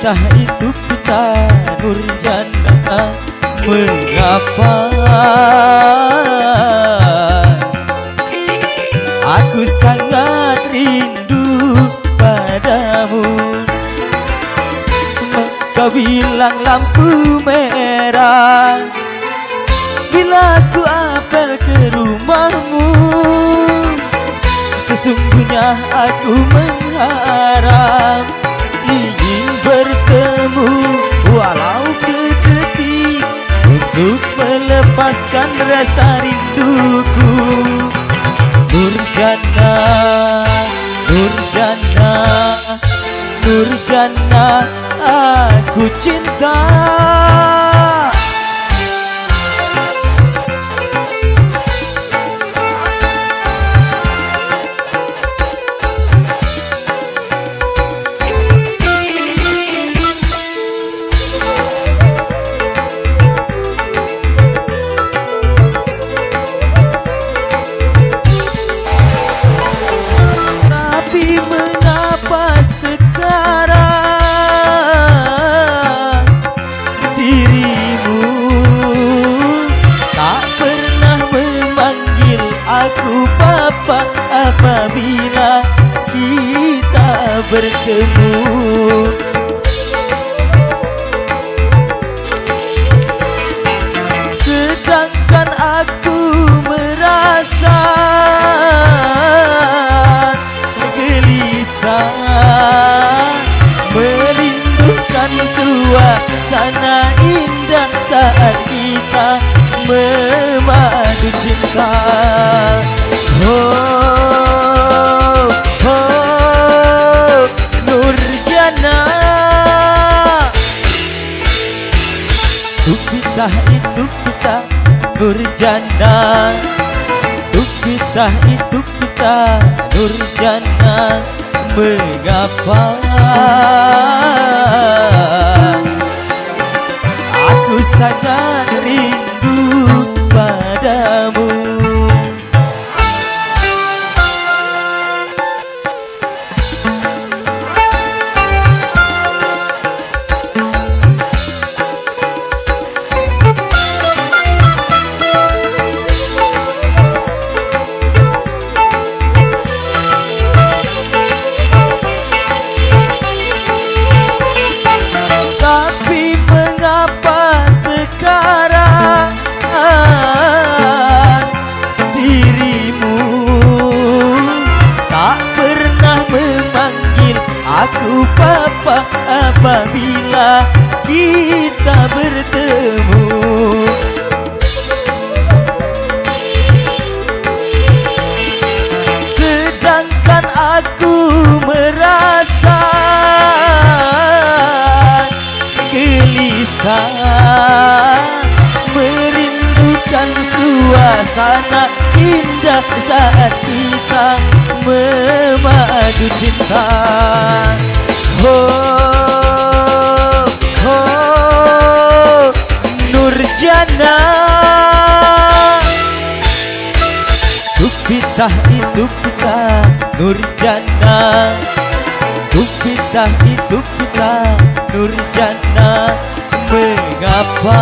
kita itu kita Nurjana. Mengapa aku sangat rindu padamu? Kau bilang lampu merah bila ku apel ke rumahmu. Sesungguhnya aku mengharap ingin bertemu walau sedetik untuk melepaskan rasa rinduku. Nurjana, Nurjana, Nurjana, aku cinta. Apabila kita bertemu, sedangkan aku merasa gelisah, merindukan suasana indah saat kita memadu cinta. Oh, oh, Nurjana, kita itu kita Nurjana, kita itu kita Nurjana. Mengapa aku sangat rindu padamu? Aku papa apabila kita bertemu, sedangkan aku merasa gelisah, merindukan suasana indah saat kita memadu cinta. Oh, oh, Nurjana, kita itu kita Nurjana, kita itu kita Nurjana. Mengapa